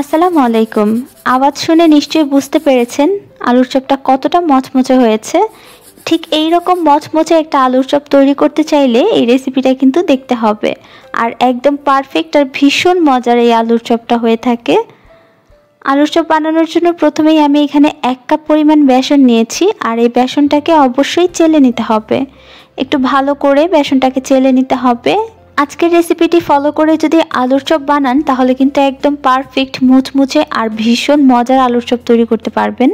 আসসালামু আলাইকুম। আওয়াজ শুনে নিশ্চয়ই বুঝতে পেরেছেন আলুর চপটা কতটা মচমচে হয়েছে। ঠিক এই রকম মচমচে একটা আলুর চপ তৈরি করতে চাইলে এই রেসিপিটা কিন্তু দেখতে হবে। আর একদম পারফেক্ট আর ভীষণ মজার এই আলুর চপটা হয়ে থাকে। আলুর চপ বানানোর জন্য প্রথমেই আমি এখানে 1 কাপ পরিমাণ বেসন নিয়েছি, আর এই বেসনটাকে অবশ্যই চেলে নিতে হবে। একটু ভালো করে বেসনটাকে চেলে নিতে হবে। আজকের রেসিপিটি ফলো করে যদি আলুর চপ বানান তাহলে কিন্তু একদম পারফেক্ট মুচমুচে আর ভীষণ মজার আলুর চপ তৈরি করতে পারবেন।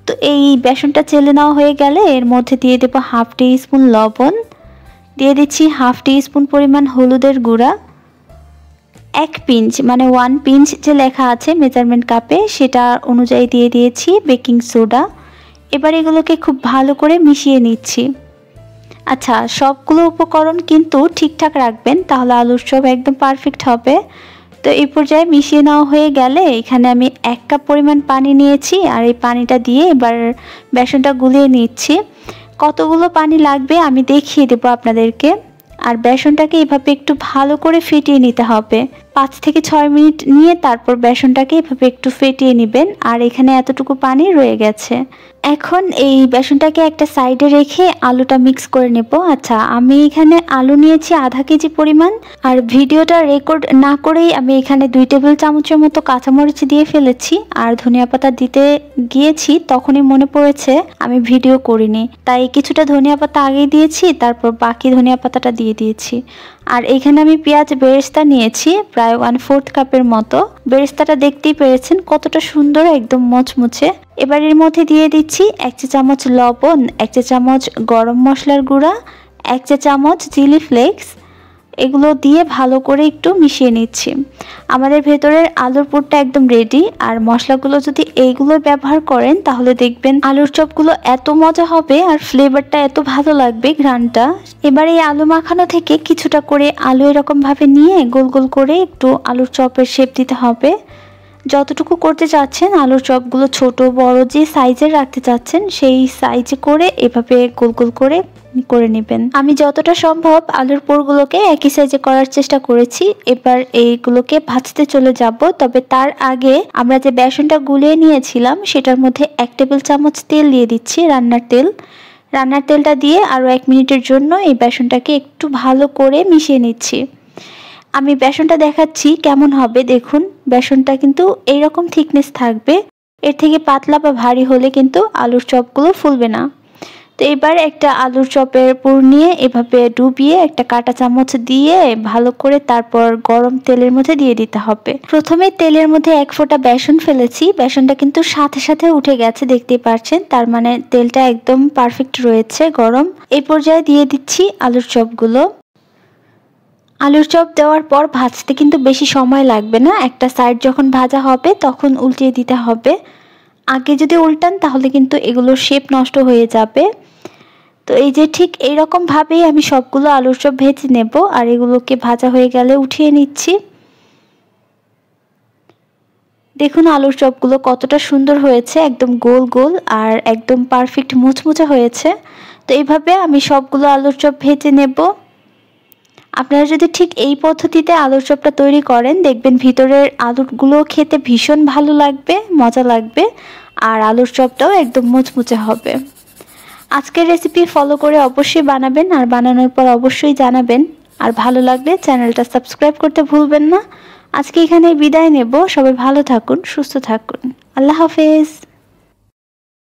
তো এই বেসনটা চেলে নেওয়া হয়ে গেলে এর মধ্যে দিয়ে দেব 1/2 টিস্পুন লবণ, দিয়ে দিচ্ছি 1/2 টিস্পুন পরিমাণ হলুদের গুঁড়া, 1 পিঞ্চ মানে 1 পিঞ্চ যে লেখা আছে মেজারমেন্ট কাপে সেটা অনুযায়ী দিয়ে দিয়েছি বেকিং সোডা। এবার এগুলোকে খুব ভালো করে মিশিয়ে নিচ্ছি। আচ্ছা, সবগুলো উপকরণ কিন্তু ঠিকঠাক রাখবেন, তাহলে আলুর চপ একদম পারফেক্ট হবে। তো এই পর্যায়ে মিশিয়ে নেওয়া হয়ে গেলে এখানে আমি 1 কাপ পরিমাণ পানি নিয়েছি, আর এই পানিটা দিয়ে এবার বেসনটা গুলিয়ে নিচ্ছি। কতগুলো পানি লাগবে আমি দেখিয়ে দেবো আপনাদেরকে। আর বেসনটাকে এভাবে একটু ভালো করে ফেটিয়ে নিতে হবে। 5 থেকে 6 মিনিট নিয়ে তারপর বেসনটাকে এভাবে একটু ফেটিয়ে নেবেন। আর এখানে এতটুকু পানি রয়ে গেছে। এখন এই বেসনটাকে একটা সাইডে রেখে আলুটা মিক্স করে নেব। আচ্ছা, আমি এখানে আলু নিয়েছি আধা কেজি পরিমাণ, আর ভিডিওটা রেকর্ড না করেই আমি এখানে 2 টেবিল চামচের মতো কাঁচামরিচ দিয়ে ফেলেছি। আর ধনিয়া পাতা দিতে গিয়েছি, তখনই মনে পড়েছে আমি ভিডিও করিনি, তাই কিছুটা ধনিয়া পাতা আগেই দিয়েছি, তারপর বাকি ধনিয়া পাতাটা দিয়ে দিয়েছি। আর এখানে আমি পেঁয়াজ বেরেস্তা নিয়েছি প্রায় 1/4 কাপের মতো। বেরেস্তাটা দেখতেই পেরেছেন কতটা সুন্দর, একদম মচমুচে। এবার এর মধ্যে দিয়ে দিচ্ছি 1 চা চামচ লবণ, 1 চা চামচ গরম মশলার গুঁড়া, 1 চা চামচ চিলি ফ্লেক্স। এগুলো দিয়ে ভালো করে একটু মিশিয়ে নিচ্ছি। আমাদের ভেতরের আলুর পুরটা একদম রেডি। আর মশলাগুলো যদি এইগুলো ব্যবহার করেন তাহলে দেখবেন আলুর চপগুলো এত মজা হবে আর ফ্লেভারটা এত ভালো লাগবে, ঘ্রাণটা। এবার এই আলু মাখানো থেকে কিছুটা করে আলু এরকম ভাবে নিয়ে গোল গোল করে একটু আলুর চপের শেপ দিতে হবে। যতটুকু করতে চাচ্ছেন আলুর চপগুলো ছোট বড় যে সাইজের রাখতে চাচ্ছেন সেই সাইজে করে এভাবে গোল গোল করে নেবেন। আমি যতটা সম্ভব আলুর পুরগুলোকে একই সাইজে করার চেষ্টা করেছি। এবার এইগুলোকে ভাজতে চলে যাব। তবে তার আগে আমরা যে বেসনটা গুলিয়ে নিয়েছিলাম সেটার মধ্যে 1 টেবিল চামচ তেল দিয়ে দিচ্ছি, রান্নার তেল। রান্নার তেলটা দিয়ে আরও 1 মিনিটের জন্য এই বেসনটাকে একটু ভালো করে মিশিয়ে নিচ্ছি। আমি বেসনটা দেখাচ্ছি কেমন হবে, দেখুন বেসনটা কিন্তু এইরকম থিকনেস থাকবে। এর থেকে পাতলা বা ভারী হলে কিন্তু আলুর চপগুলো ফুলবে না। তো এবার একটা আলুর চপের পুর নিয়ে এভাবে ডুবিয়ে একটা কাঁটা চামচ দিয়ে ভালো করে তারপর গরম তেলের মধ্যে দিয়ে দিতে হবে। প্রথমে তেলের মধ্যে 1 ফোঁটা বেসন ফেলেছি, বেসনটা কিন্তু সাথে সাথে উঠে গেছে, দেখতেই পাচ্ছেন। তার মানে তেলটা একদম পারফেক্ট রয়েছে গরম। এই পর্যায়ে দিয়ে দিচ্ছি আলুর চপগুলো। আলুর চপ দেওয়ার পর ভাজতে কিন্তু বেশি সময় লাগবে না। একটা সাইড যখন ভাজা হবে তখন উল্টিয়ে দিতে হবে। আগে যদি উল্টান তাহলে কিন্তু এগুলোর শেপ নষ্ট হয়ে যাবে। তো এই যে ঠিক এইরকম ভাবেই আমি সবগুলো আলুর চপ ভেজে নেব। আর এগুলোকে ভাজা হয়ে গেলে উঠিয়ে নিচ্ছি। দেখুন আলুর চপগুলো কতটা সুন্দর হয়েছে, একদম গোল গোল আর একদম পারফেক্ট মুচমুচে হয়েছে। তো এইভাবে আমি সবগুলো আলুর চপ ভেজে নেব। আপনারা যদি ঠিক এই পদ্ধতিতে আলুর চপটা তৈরি করেন দেখবেন ভিতরের আলুগুলো খেতে ভীষণ ভালো লাগবে, মজা লাগবে। আর আলুর চপটাও একদম মুচমুচে হবে। আজকের রেসিপি ফলো করে অবশ্যই বানাবেন, আর বানানোর পর অবশ্যই জানাবেন। আর ভালো লাগলে চ্যানেলটা সাবস্ক্রাইব করতে ভুলবেন না। আজকে এখানে বিদায় নেব। সবাই ভালো থাকুন, সুস্থ থাকুন। আল্লাহ হাফেজ।